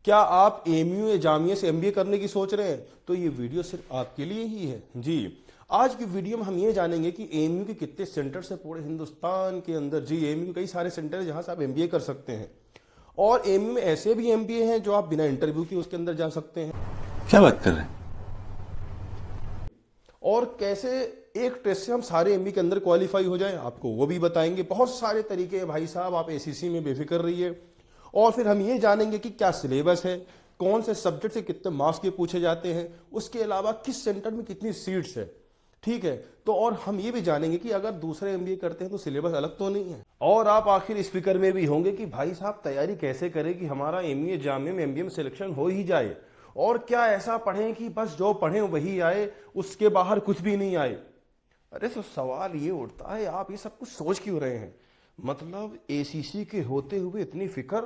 क्या आप एएमयू या जामिया से एमबीए करने की सोच रहे हैं? तो ये वीडियो सिर्फ आपके लिए ही है जी। आज की वीडियो में हम ये जानेंगे कि एएमयू के कितने सेंटर्स है पूरे हिंदुस्तान के अंदर। जी, एएमयू के कई सारे सेंटर है जहां से आप एमबीए कर सकते हैं, और एएमयू में ऐसे भी एमबीए हैं जो आप बिना इंटरव्यू के उसके अंदर जा सकते हैं। क्या बात कर रहे हैं? और कैसे एक टेस्ट से हम सारे एमबीए के अंदर क्वालिफाई हो जाए, आपको वो भी बताएंगे। बहुत सारे तरीके हैं भाई साहब, आप एसीसी में बेफिक्र रहिए। और फिर हम ये जानेंगे कि क्या सिलेबस है, कौन से सब्जेक्ट से कितने मार्क्स के पूछे जाते हैं, उसके अलावा किस सेंटर में कितनी सीट्स है, ठीक है। तो और हम ये भी जानेंगे कि अगर दूसरे एमबीए करते हैं तो सिलेबस अलग तो नहीं है। और आप आखिर इस फिक्र में भी होंगे कि भाई साहब तैयारी कैसे करें कि हमारा एमबीए जामिया में एमबीए में सिलेक्शन हो ही जाए, और क्या ऐसा पढ़ें कि बस जो पढ़ें वही आए, उसके बाहर कुछ भी नहीं आए। अरे तो सवाल ये उठता है, आप ये सब कुछ सोच क्यों रहे हैं? मतलब एसीसी के होते हुए इतनी फिक्र?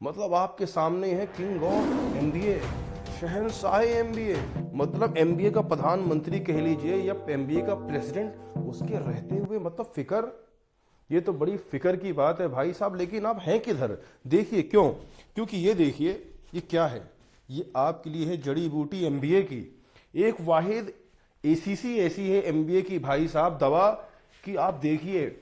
मतलब आपके सामने है king of MBA, Shahenshah MBA, मतलब एमबीए का प्रधानमंत्री कह लीजिए या एमबीए का प्रेसिडेंट, उसके रहते हुए मतलब फिक्र। ये तो बड़ी फिक्र की बात है भाई साहब। लेकिन आप हैं किधर? देखिए क्यों, क्योंकि ये देखिए ये क्या है। ये आपके लिए है जड़ी बूटी एमबीए की एक वाहिद एसीसी ऐसी है एमबीए की भाई साहब दवा, कि आप देखिए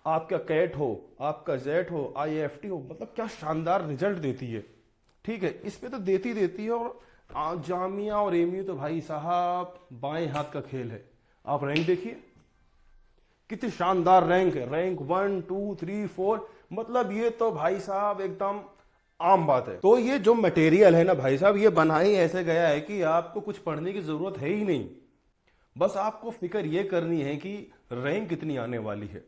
आपका कैट हो, आपका जेट हो, आईएफटी हो, मतलब क्या शानदार रिजल्ट देती है, ठीक है। इस पे तो देती है। और जामिया और एमयू तो भाई साहब बाएं हाथ का खेल है। आप रैंक देखिए कितनी शानदार रैंक है, रैंक 1 2 3 4, मतलब ये तो भाई साहब एकदम आम बात है। तो ये जो मटेरियल है ना भाई साहब, ये बना ही ऐसे गया है कि आपको कुछ पढ़ने की जरूरत है ही नहीं। बस आपको फिक्र ये करनी है कि रैंक कितनी आने वाली है।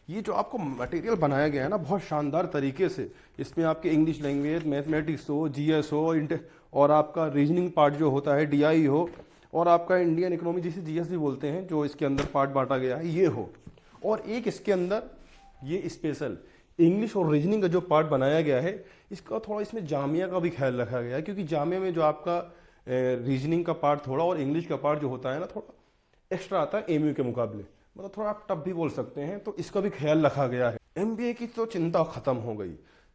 ये जो आपको मटेरियल बनाया गया है ना बहुत शानदार तरीके से, इसमें आपके इंग्लिश लैंग्वेज, मैथमेटिक्स हो, जीएस हो, और आपका रीजनिंग पार्ट जो होता है डीआई हो, और आपका इंडियन इकोनॉमी जिसे जीएस भी बोलते हैं जो इसके अंदर पार्ट बांटा गया है ये हो, और एक इसके अंदर ये स्पेशल इंग्लिश और रीजनिंग का जो पार्ट बनाया गया है, इसका थोड़ा इसमें जामिया का भी ख्याल रखा गया है। क्योंकि जामिया में जो आपका रीजनिंग का पार्ट थोड़ा और इंग्लिश का पार्ट जो होता है ना थोड़ा एक्स्ट्रा आता है एमयू के मुकाबले, मतलब थोड़ा आप टफ भी बोल सकते हैं, तो इसका भी ख्याल रखा गया है। एमबीए की तो चिंता खत्म हो गई।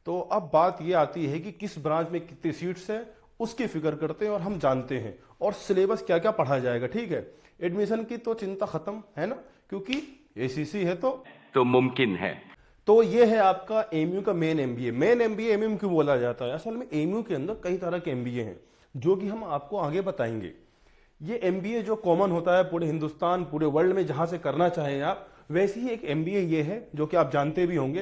तो अब बात ये आती है कि किस ब्रांच में कितनी सीट्स है उसकी फिक्र करते हैं और हम जानते हैं, और सिलेबस क्या क्या पढ़ा जाएगा, ठीक है। एडमिशन की तो चिंता खत्म है ना, क्योंकि एसीसी है तो मुमकिन है। तो ये है आपका एमयू का main MBA. Main MBA MU क्यों बोला जाता है? असल में एमयू के अंदर कई तरह के एमबीए हैं जो कि हम आपको आगे बताएंगे। ये एमबीए जो कॉमन होता है पूरे हिंदुस्तान पूरे वर्ल्ड में जहां से करना चाहें आप, वैसे ही एक एमबीए ये है जो कि आप जानते भी होंगे।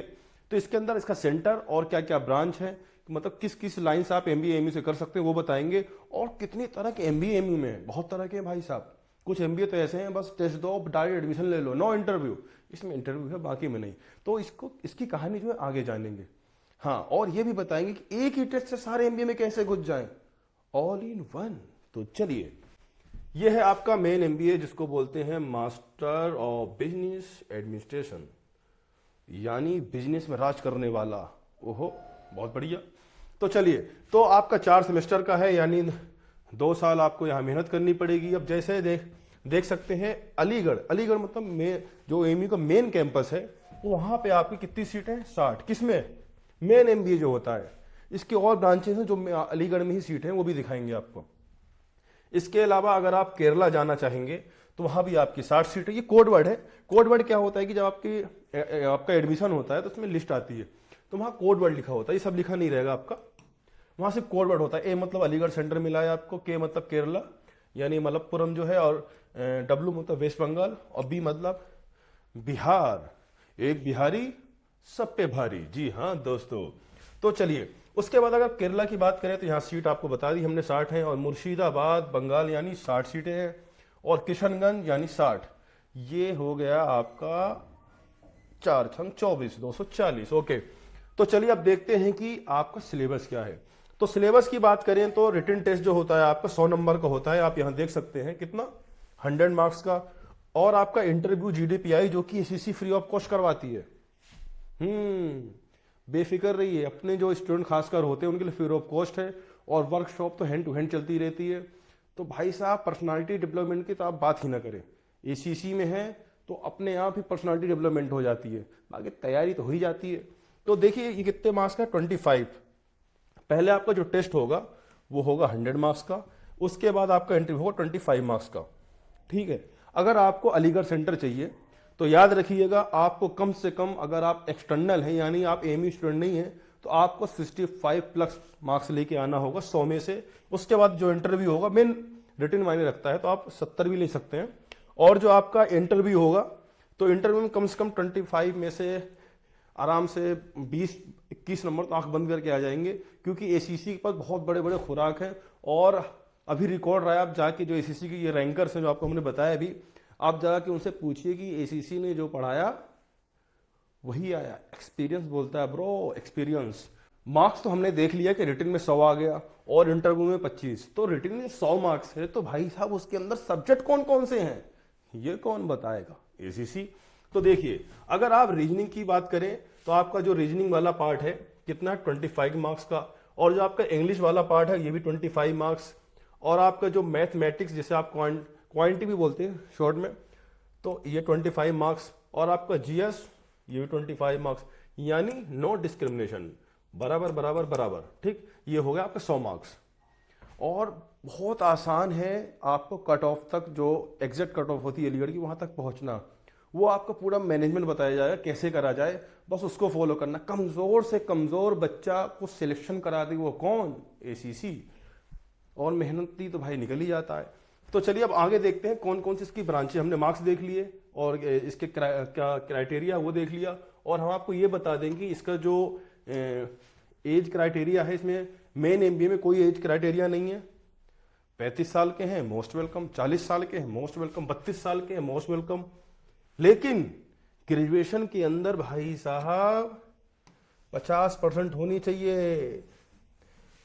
तो इसके अंदर इसका सेंटर और क्या क्या ब्रांच है, मतलब किस किस लाइन से आप एमबीए एमयू से कर सकते हैं वो बताएंगे। और कितनी तरह के एमबीए एमयू में है, बहुत तरह के हैं भाई साहब। कुछ एमबीए तो ऐसे हैं बस टेस्ट दो डायरेक्ट एडमिशन ले लो, नो इंटरव्यू। इसमें इंटरव्यू है बाकी में नहीं। तो इसकी कहानी जो है आगे जानेंगे। हाँ, और ये भी बताएंगे कि एक ही टेस्ट से सारे एमबीए में कैसे घुस जाए, ऑल इन वन। तो चलिए, यह है आपका मेन एमबीए जिसको बोलते हैं मास्टर ऑफ बिजनेस एडमिनिस्ट्रेशन, यानी बिजनेस में राज करने वाला। ओहो, बहुत बढ़िया। तो चलिए, तो आपका 4 सेमेस्टर का है, यानी 2 साल आपको यहाँ मेहनत करनी पड़ेगी। अब जैसे देख सकते हैं अलीगढ़ मतलब जो एमयू का मेन कैंपस है वहां पे आपकी कितनी सीट है? 60। किसमें? मेन एमबीए जो होता है। इसके और ब्रांचेस हैं जो अलीगढ़ में ही सीट है, वो भी दिखाएंगे आपको। इसके अलावा अगर आप केरला जाना चाहेंगे तो वहां भी आपकी 60 सीट है। ये कोड वर्ड है। कोड वर्ड क्या होता है कि जब आपका एडमिशन होता है तो उसमें लिस्ट आती है, तो वहां कोड वर्ड लिखा होता है। ये सब लिखा नहीं रहेगा आपका, वहां सिर्फ कोड वर्ड होता है। ए मतलब अलीगढ़ सेंटर मिला है आपको, के मतलब केरला यानी मलप्पुरम जो है, और डब्ल्यू मतलब वेस्ट बंगाल, और बी मतलब बिहार। एक बिहारी सब पे भारी। जी हाँ दोस्तों। तो चलिए, उसके बाद अगर केरला की बात करें तो यहाँ सीट आपको बता दी हमने 60 है, और मुर्शिदाबाद बंगाल यानी 60 सीटें हैं, और किशनगंज यानी 60। ये हो गया आपका 4 छंग 24, 240। ओके, तो चलिए अब देखते हैं कि आपका सिलेबस क्या है। तो सिलेबस की बात करें तो रिटन टेस्ट जो होता है आपका 100 नंबर का होता है। आप यहाँ देख सकते हैं कितना, 100 मार्क्स का। और आपका इंटरव्यू जीडीपीआई जो कि एसीसी फ्री ऑफ कॉस्ट करवाती है। बेफिक्र रहिए, अपने जो स्टूडेंट खासकर होते हैं उनके लिए फ्री ऑफ कॉस्ट है, और वर्कशॉप तो हैंड टू हैंड चलती रहती है। तो भाई साहब पर्सनालिटी डेवलपमेंट की तो आप बात ही ना करें, एसीसी में है तो अपने आप ही पर्सनालिटी डेवलपमेंट हो जाती है, बाकी तैयारी तो हो ही जाती है। तो देखिए ये कितने मार्क्स का, 25। पहले आपका जो टेस्ट होगा वो होगा 100 मार्क्स का, उसके बाद आपका इंटरव्यू होगा 25 मार्क्स का। ठीक है, अगर आपको अलीगढ़ सेंटर चाहिए तो याद रखिएगा, आपको कम से कम, अगर आप एक्सटर्नल हैं यानी आप एमयू स्टूडेंट नहीं है, तो आपको 65 प्लस मार्क्स लेके आना होगा 100 में से। उसके बाद जो इंटरव्यू होगा, मेन रिटन मायने रखता है, तो आप 70 भी ले सकते हैं। और जो आपका इंटरव्यू होगा, तो इंटरव्यू में कम से कम 25 में से आराम से 20-21 नंबर तो आंख बंद करके आ जाएंगे, क्योंकि एसीसी के पास बहुत बड़े बड़े खुराक हैं। और अभी रिकॉर्ड रहा है, आप जाके जो एसीसी की ये रैंकर्स हैं जो आपको हमने बताया अभी, आप जाके उनसे पूछिए कि एसीसी ने जो पढ़ाया वही आया। एक्सपीरियंस बोलता है ब्रो, एक्सपीरियंस। मार्क्स तो हमने देख लिया कि रिटन में 100 आ गया और इंटरव्यू में 25, तो रिटन में 100 मार्क्स है, तो भाई साहब उसके अंदर सब्जेक्ट कौन कौन से हैं ये कौन बताएगा? एसीसी। तो देखिए, अगर आप रीजनिंग की बात करें तो आपका जो रीजनिंग वाला पार्ट है कितना, 25 मार्क्स का, और जो आपका इंग्लिश वाला पार्ट है ये भी 25 मार्क्स, और आपका जो मैथमेटिक्स जिसे आप क्वांटिटी भी बोलते हैं शॉर्ट में, तो ये 25 मार्क्स, और आपका जीएस ये भी 25 मार्क्स, यानी नो डिस्क्रिमिनेशन, बराबर बराबर बराबर। ठीक, ये हो गया आपका 100 मार्क्स। और बहुत आसान है आपको कट ऑफ तक, जो एग्जैक्ट कट ऑफ होती है अलीगढ़ की, वहां तक पहुंचना। वो आपका पूरा मैनेजमेंट बताया जाएगा कैसे करा जाए, बस उसको फॉलो करना। कमजोर से कमजोर बच्चा को सिलेक्शन करा दे वो कौन? एसीसी। और मेहनती तो भाई निकल ही जाता है। तो चलिए अब आगे देखते हैं कौन कौन सी इसकी ब्रांचें। हमने मार्क्स देख लिए और इसके क्या क्राइटेरिया वो देख लिया, और हम आपको ये बता देंगे इसका जो एज क्राइटेरिया है, इसमें मेन एमबीए में कोई एज क्राइटेरिया नहीं है। 35 साल के हैं मोस्ट वेलकम, 40 साल के हैं मोस्ट वेलकम, 32 साल के हैं मोस्ट वेलकम। लेकिन ग्रेजुएशन के अंदर भाई साहब 50% होनी चाहिए।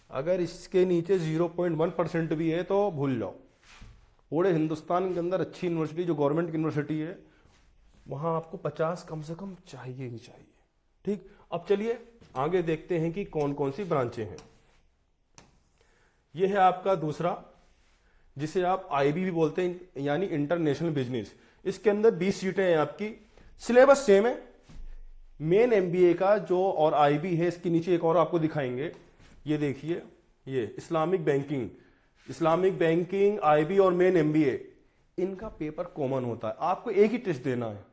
अगर इसके नीचे 0.1% भी है तो भूल जाओ। पूरे हिंदुस्तान के अंदर अच्छी यूनिवर्सिटी जो गवर्नमेंट की यूनिवर्सिटी है, वहां आपको 50 कम से कम चाहिए ही चाहिए। ठीक, अब चलिए आगे देखते हैं कि कौन कौन सी ब्रांचें हैं। यह है आपका दूसरा, जिसे आप आईबी भी बोलते हैं, यानी इंटरनेशनल बिजनेस। इसके अंदर 20 सीटें हैं आपकी, सिलेबस सेम है। मेन एमबीए का जो और आईबी है, इसके नीचे एक और आपको दिखाएंगे, ये देखिए, ये इस्लामिक बैंकिंग आईबी और मेन एमबीए, इनका पेपर कॉमन होता है। आपको एक ही टेस्ट देना है,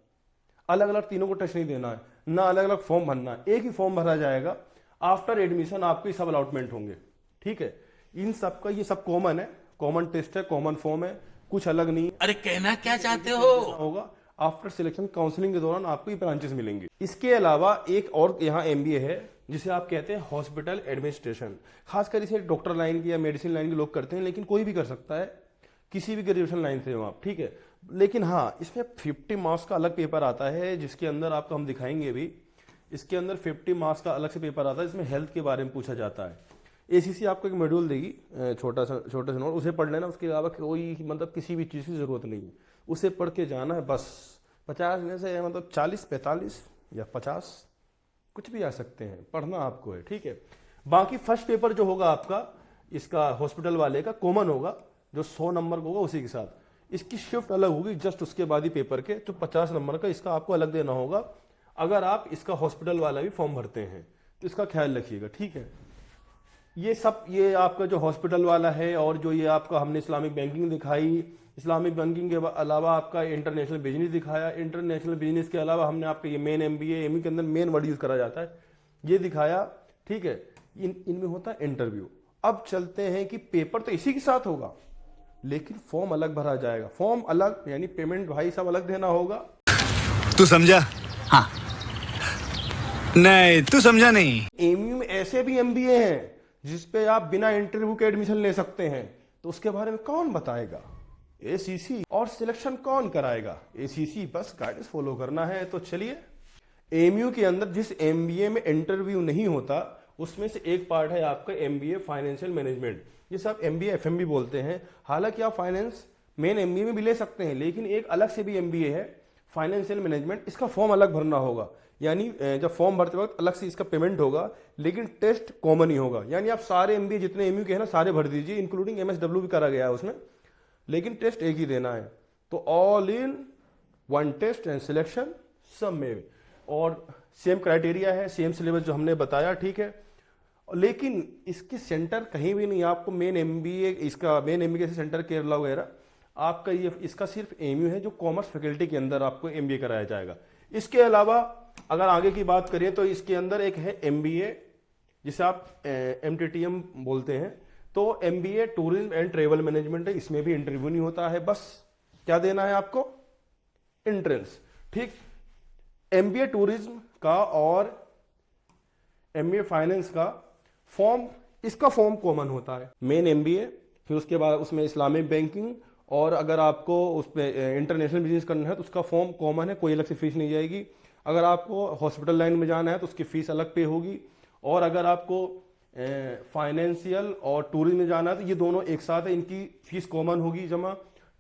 अलग अलग तीनों को टेस्ट नहीं देना है, ना अलग अलग फॉर्म भरना है, एक ही फॉर्म भरा जाएगा। आफ्टर एडमिशन आपको सब अलॉटमेंट होंगे। ठीक है, इन सब का ये सब कॉमन है, कॉमन टेस्ट है, कॉमन फॉर्म है, कुछ अलग नहीं। अरे कहना क्या चाहते हो? होगा आफ्टर सिलेक्शन काउंसलिंग के दौरान आपको ये ब्रांचेस मिलेंगे। इसके अलावा एक और यहाँ एमबीए है जिसे आप कहते हैं हॉस्पिटल एडमिनिस्ट्रेशन। खासकर इसे डॉक्टर लाइन की या मेडिसिन लाइन के लोग करते हैं, लेकिन कोई भी कर सकता है, किसी भी ग्रेजुएशन लाइन से हो आप। ठीक है, लेकिन हाँ, इसमें 50 मार्क्स का अलग पेपर आता है, जिसके अंदर आपको हम दिखाएंगे अभी। इसके अंदर 50 मार्क्स का अलग से पेपर आता है, इसमें हेल्थ के बारे में पूछा जाता है। एसीसी आपको एक मॉड्यूल देगी, छोटा सा नोट, उसे पढ़ लेना। उसके अलावा कोई मतलब किसी भी चीज़ की जरूरत नहीं है, उसे पढ़ के जाना है बस। 50 में से मतलब 40, 45 या 50 कुछ भी आ सकते हैं, पढ़ना आपको है। ठीक है, बाकी फर्स्ट पेपर जो होगा आपका इसका हॉस्पिटल वाले का कॉमन होगा, जो 100 नंबर का होगा उसी के साथ। इसकी शिफ्ट अलग होगी जस्ट उसके बाद ही पेपर के, जो 50 नंबर का, इसका आपको अलग देना होगा अगर आप इसका हॉस्पिटल वाला भी फॉर्म भरते हैं, तो इसका ख्याल रखिएगा। ठीक है, ये आपका जो हॉस्पिटल वाला है, और जो ये आपका हमने इस्लामिक बैंकिंग दिखाई, इस्लामिक बैंकिंग के अलावा आपका इंटरनेशनल बिजनेस दिखाया, इंटरनेशनल बिजनेस के अलावा हमने आपका ये मेन एमबीए, एमयू के अंदर मेन वर्ड यूज करा जाता है, ये दिखाया। ठीक है, इनमें होता है इंटरव्यू। अब चलते हैं कि पेपर तो इसी के साथ होगा, लेकिन फॉर्म अलग भरा जाएगा। फॉर्म अलग यानी पेमेंट भाई साहब अलग देना होगा। तू समझा? हाँ। नहीं, तू समझा नहीं। एमयू में ऐसे भी एमबीए हैं जिसपे आप बिना इंटरव्यू के एडमिशन ले सकते हैं, तो उसके बारे में कौन बताएगा? एसीसी। और सिलेक्शन कौन कराएगा? एसीसी। बस गाइडेंस फॉलो करना है। तो चलिए, एमयू के अंदर जिस एमबीए में इंटरव्यू नहीं होता, उसमें से एक पार्ट है आपका एमबीए फाइनेंशियल मैनेजमेंट, जिसे आप एमबीए एफएमबी बोलते हैं। हालांकि आप फाइनेंस मेन एमबीए में भी ले सकते हैं, लेकिन एक अलग से भी एमबीए है फाइनेंशियल मैनेजमेंट। इसका फॉर्म अलग भरना होगा, यानी जब फॉर्म भरते वक्त अलग से इसका पेमेंट होगा, लेकिन टेस्ट कॉमन ही होगा। यानी आप सारे एमबीए जितने एमयू के हैं ना, सारे भर दीजिए, इंक्लूडिंग एमएसडब्ल्यू भी करा गया है उसमें, लेकिन टेस्ट एक ही देना है। तो all in one test and selection सब में, और सेम क्राइटेरिया है, सेम सिलेबस जो हमने बताया। ठीक है, लेकिन इसके सेंटर कहीं भी नहीं, आपको मेन एमबीए, इसका मेन एमबीए से सेंटर केरला वगैरह, आपका ये इसका सिर्फ एमयू है जो कॉमर्स फैकल्टी के अंदर आपको एमबीए कराया जाएगा। इसके अलावा अगर आगे की बात करें तो इसके अंदर एक है एमबीए, जिसे आप एमटीटीएम बोलते हैं। तो MBA tourism and travel management है, इसमें भी इंटरव्यू नहीं होता है, बस क्या देना है आपको, एंट्रेंस। ठीक, एमबीए टूरिज्म का और एमबीए फाइनेंस का फॉर्म, इसका फॉर्म कॉमन होता है, मेन एमबीए, फिर उसके बाद उसमें इस्लामिक बैंकिंग, और अगर आपको उसमें इंटरनेशनल बिजनेस करना है तो उसका फॉर्म कॉमन है, कोई अलग से फीस नहीं जाएगी। अगर आपको हॉस्पिटल लाइन में जाना है तो उसकी फीस अलग पे होगी, और अगर आपको फाइनेंशियल और टूरिज्म में जाना है तो ये दोनों एक साथ है, इनकी फीस कॉमन होगी जमा।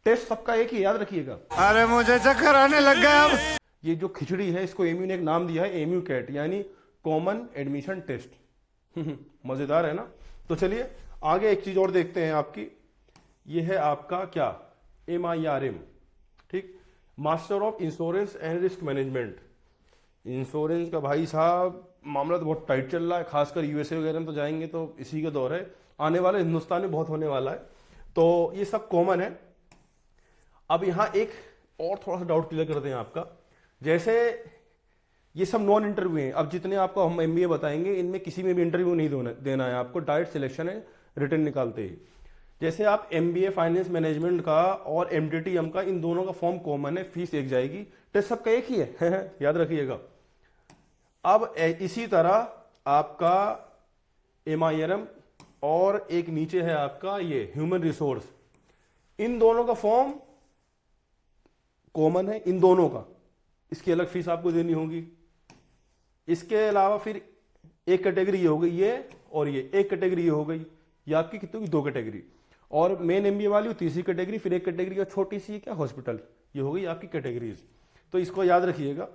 टेस्ट सबका एक ही, याद रखिएगा। अरे मुझे चक्कर आने लग गया अब। ये जो खिचड़ी है इसको एमयू ने एक नाम दिया है, एमयू कैट, यानी कॉमन एडमिशन टेस्ट। मजेदार है ना। तो चलिए आगे एक चीज और देखते हैं आपकी, ये है आपका क्या, MIRM। ठीक, master of insurance and risk management. Insurance का भाई साहब मामला तो बहुत टाइट चल रहा है, खासकर यूएसए वगैरह में तो जाएंगे तो इसी का दौर है, आने वाला हिंदुस्तान में बहुत होने वाला है। तो ये सब कॉमन है। अब यहाँ एक और थोड़ा सा डाउट क्लियर करते हैं आपका, जैसे ये सब नॉन इंटरव्यू हैं, अब जितने आपको हम एमबीए बताएंगे इनमें किसी में भी इंटरव्यू नहीं देना है आपको, डायरेक्ट सिलेक्शन है रिटर्न निकालते ही। जैसे आप एमबीए फाइनेंस मैनेजमेंट का और एमटीटीएम का, इन दोनों का फॉर्म कॉमन है, फीस एक जाएगी, टेस्ट सबका एक ही है याद रखिएगा। अब इसी तरह आपका MIRM और एक नीचे है आपका ये ह्यूमन रिसोर्स, इन दोनों का फॉर्म कॉमन है, इन दोनों का, इसकी अलग फीस आपको देनी होगी। इसके अलावा फिर एक कैटेगरी ये हो गई ये, और ये एक कैटेगरी ये हो गई, ये आपकी कितनी होगी, 2 कैटेगरी। और मेन एमबीए वाली तीसरी कैटेगरी, फिर एक कैटेगरी का छोटी सी क्या हॉस्पिटल, ये हो गई आपकी कैटेगरीज। तो इसको याद रखिएगा।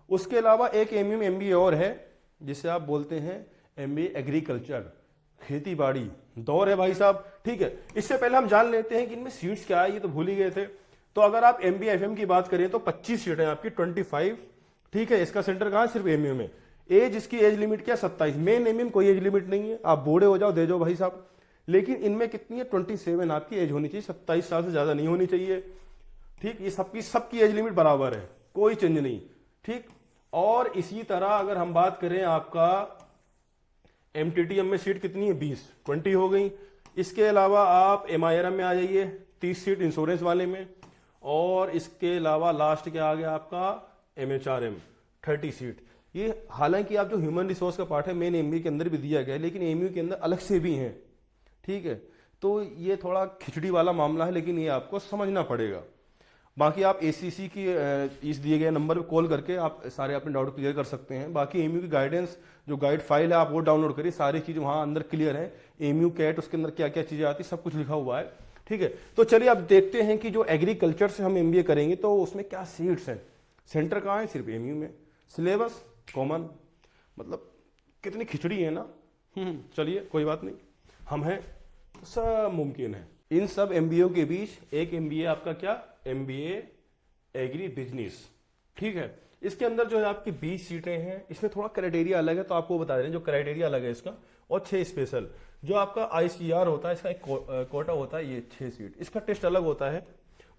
उसके अलावा एक एमबीए और है जिसे आप बोलते हैं एमबीए एग्रीकल्चर, खेती बाड़ी, दौर है भाई साहब। ठीक है, इससे पहले हम जान लेते हैं कि इनमें सीट्स क्या है, ये तो भूल ही गए थे। तो अगर आप एमबीए एफएम की बात करें तो 25 सीटें आपकी, 25। ठीक है, इसका सेंटर कहाँ है, सिर्फ एमयू में। एज, इसकी एज लिमिट क्या, 27। मेन एमयू में कोई एज लिमिट नहीं है, आप बूढ़े हो जाओ दे जाओ भाई साहब। लेकिन इनमें कितनी है, 27 आपकी एज होनी चाहिए, 27 साल से ज्यादा नहीं होनी चाहिए। ठीक, ये सबकी एज लिमिट बराबर है, कोई चेंज नहीं। ठीक, और इसी तरह अगर हम बात करें आपका एमटीटीएम में सीट कितनी है, 20 हो गई। इसके अलावा आप MIRM में आ जाइए, 30 सीट इंश्योरेंस वाले में, और इसके अलावा लास्ट क्या आ गया आपका MHRM, 30 सीट। ये हालांकि आप जो ह्यूमन रिसोर्स का पार्ट है मेन एमबीए के अंदर भी दिया गया है, लेकिन एमयू के अंदर अलग से भी हैं। ठीक है, तो ये थोड़ा खिचड़ी वाला मामला है, लेकिन ये आपको समझना पड़ेगा। बाकी आप ACC की इस दिए गए नंबर पे कॉल करके आप सारे अपने डाउट क्लियर कर सकते हैं। बाकी एमयू की गाइडेंस जो गाइड फाइल है आप वो डाउनलोड करिए, सारी चीज़ वहाँ अंदर क्लियर है। एमयू कैट, उसके अंदर क्या क्या चीज़ें आती, सब कुछ लिखा हुआ है। ठीक है, तो चलिए अब देखते हैं कि जो एग्रीकल्चर से हम एमबीए करेंगे तो उसमें क्या सीट्स हैं, सेंटर कहाँ है, सिर्फ एमयू में, सिलेबस कॉमन, मतलब कितनी खिचड़ी है ना। चलिए कोई बात नहीं, हम हैं तो सब मुमकिन है। इन सब एमबीए के बीच एक एमबीए आपका क्या, एमबीए एग्री बिजनेस। ठीक है, इसके अंदर जो है आपकी 20 सीटें हैं, इसमें थोड़ा क्राइटेरिया अलग है, तो आपको बता दें जो क्राइटेरिया अलग है इसका, और 6 स्पेशल। जो आपका ICR होता है, इसका एक कोटा होता है, ये 6 सीट, इसका टेस्ट अलग होता है,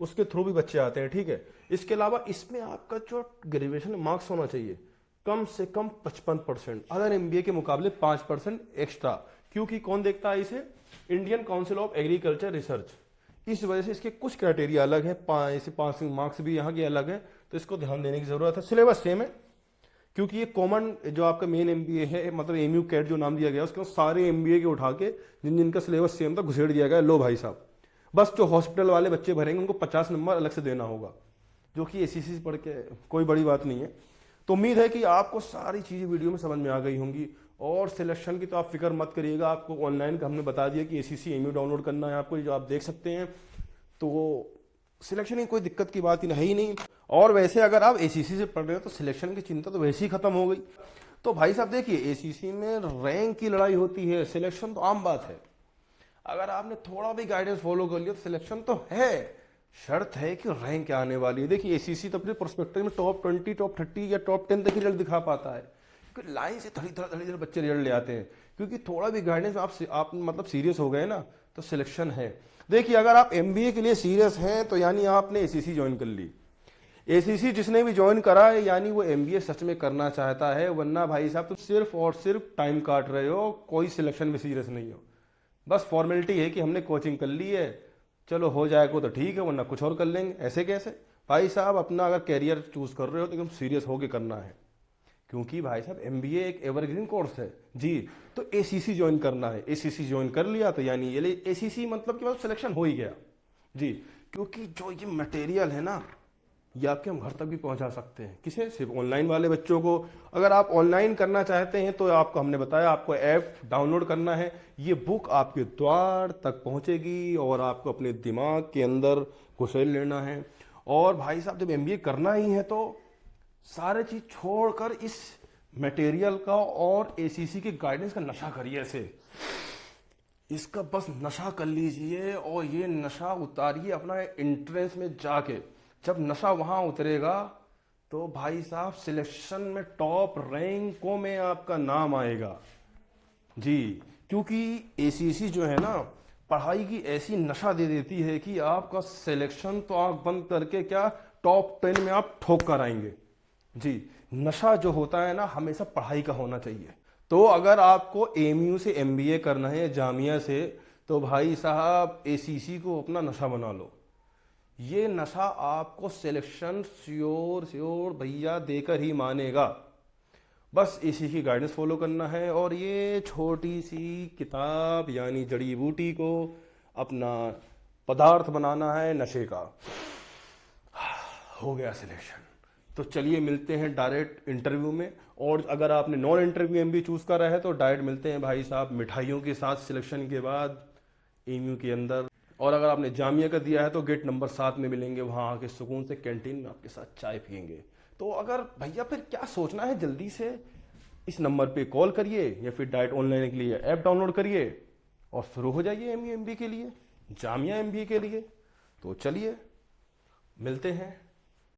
उसके थ्रू भी बच्चे आते हैं। ठीक है, इसके अलावा इसमें आपका जो ग्रेजुएशन मार्क्स होना चाहिए कम से कम 55%, अदर एमबीए के मुकाबले 5% एक्स्ट्रा, क्योंकि कौन देखता है इसे, Indian council of agriculture research. इस वजह से इसके कुछ क्राइटेरिया अलग है, ऐसे पासिंग मार्क्स भी यहाँ के अलग है, तो इसको ध्यान देने की जरूरत है। सिलेबस सेम है, क्योंकि ये कॉमन जो आपका मेन एमबीए है, मतलब एमयू कैट जो नाम दिया गया उसके सारे एमबीए के उठा के जिन जिनका सिलेबस सेम था घुसेड़ दिया गया। लो भाई साहब, बस जो हॉस्पिटल वाले बच्चे भरेंगे उनको 50 नंबर अलग से देना होगा, जो कि ACC पढ़ के कोई बड़ी बात नहीं है। तो उम्मीद है कि आपको सारी चीज़ें वीडियो में समझ में आ गई होंगी। और सिलेक्शन की तो आप फिक्र मत करिएगा, आपको ऑनलाइन का हमने बता दिया कि ACC एमयू डाउनलोड करना है आपको, जो आप देख सकते हैं, तो सिलेक्शन की कोई दिक्कत की बात है ही नहीं। और वैसे अगर आप ACC से पढ़ रहे हो तो सिलेक्शन की चिंता तो वैसे ही खत्म हो गई। तो भाई साहब देखिए, ACC में रैंक की लड़ाई होती है, सिलेक्शन तो आम बात है। अगर आपने थोड़ा भी गाइडेंस फॉलो कर लिया तो सिलेक्शन तो है, शर्त है कि रैंक क्या आने वाली है। देखिए ACC तो अपने प्रोस्पेक्टस में टॉप 20, टॉप 30 या टॉप 10 तक रिजल्ट दिखा पाता है, क्योंकि लाइन से धड़ी धड़ बच्चे रिजल्ट ले आते हैं। क्योंकि थोड़ा भी गाइडेंस आप मतलब सीरियस हो गए ना तो सिलेक्शन है। देखिए, अगर आप एमबीए के लिए सीरियस हैं तो यानी आपने एसीसी ज्वाइन कर ली। एसीसी जिसने भी ज्वाइन करा है यानी वो एमबीए सच में करना चाहता है, वरना भाई साहब तुम सिर्फ और सिर्फ टाइम काट रहे हो, कोई सिलेक्शन में सीरियस नहीं हो। बस फॉर्मेलिटी है कि हमने कोचिंग कर ली है, चलो हो जाएगा तो ठीक है, वरना कुछ और कर लेंगे। ऐसे कैसे भाई साहब, अपना अगर कैरियर चूज कर रहे हो तो एकदम सीरियस होके करना है, क्योंकि भाई साहब एमबीए एक एवरग्रीन कोर्स है जी। तो एसीसी ज्वाइन करना है, एसीसी ज्वाइन कर लिया तो यानी ये एसीसी मतलब कि सिलेक्शन हो ही गया जी। क्योंकि जो ये मटेरियल है ना, ये आपके हम घर तक भी पहुंचा सकते हैं। किसे? सिर्फ ऑनलाइन वाले बच्चों को। अगर आप ऑनलाइन करना चाहते हैं तो आपको हमने बताया, आपको ऐप डाउनलोड करना है, ये बुक आपके द्वार तक पहुंचेगी और आपको अपने दिमाग के अंदर घुसेड़ लेना है। और भाई साहब जब एमबीए करना ही है तो सारे चीज छोड़कर इस मटेरियल का और एसीसी के गाइडेंस का नशा करिए। ऐसे इसका बस नशा कर लीजिए और ये नशा उतारिए अपना एंट्रेंस में जाके। जब नशा वहां उतरेगा तो भाई साहब सिलेक्शन में टॉप रैंकों में आपका नाम आएगा जी। क्योंकि एसीसी जो है ना, पढ़ाई की ऐसी नशा दे देती है कि आपका सिलेक्शन तो आंख बंद करके क्या टॉप 10 में आप ठोक कर आएंगे जी। नशा जो होता है ना, हमेशा पढ़ाई का होना चाहिए। तो अगर आपको एमयू से एमबीए करना है जामिया से, तो भाई साहब एसीसी को अपना नशा बना लो। ये नशा आपको सिलेक्शन श्योर भैया देकर ही मानेगा। बस इसी की गाइडेंस फॉलो करना है और ये छोटी सी किताब यानी जड़ी बूटी को अपना पदार्थ बनाना है नशे का। हो गया सिलेक्शन। तो चलिए मिलते हैं डायरेक्ट इंटरव्यू में। और अगर आपने नॉन इंटरव्यू एमबीए चूज करा है तो डायरेक्ट मिलते हैं भाई साहब मिठाइयों के साथ सिलेक्शन के बाद एमयू के अंदर। और अगर आपने जामिया का दिया है तो गेट नंबर 7 में मिलेंगे, वहां आके सुकून से कैंटीन में आपके साथ चाय पियेंगे। तो अगर भैया फिर क्या सोचना है, जल्दी से इस नंबर पे कॉल करिए या फिर डायरेक्ट ऑनलाइन के लिए ऐप डाउनलोड करिए और शुरू हो जाइए एमयू एमबीए के लिए, जामिया एमबीए के लिए। तो चलिए मिलते हैं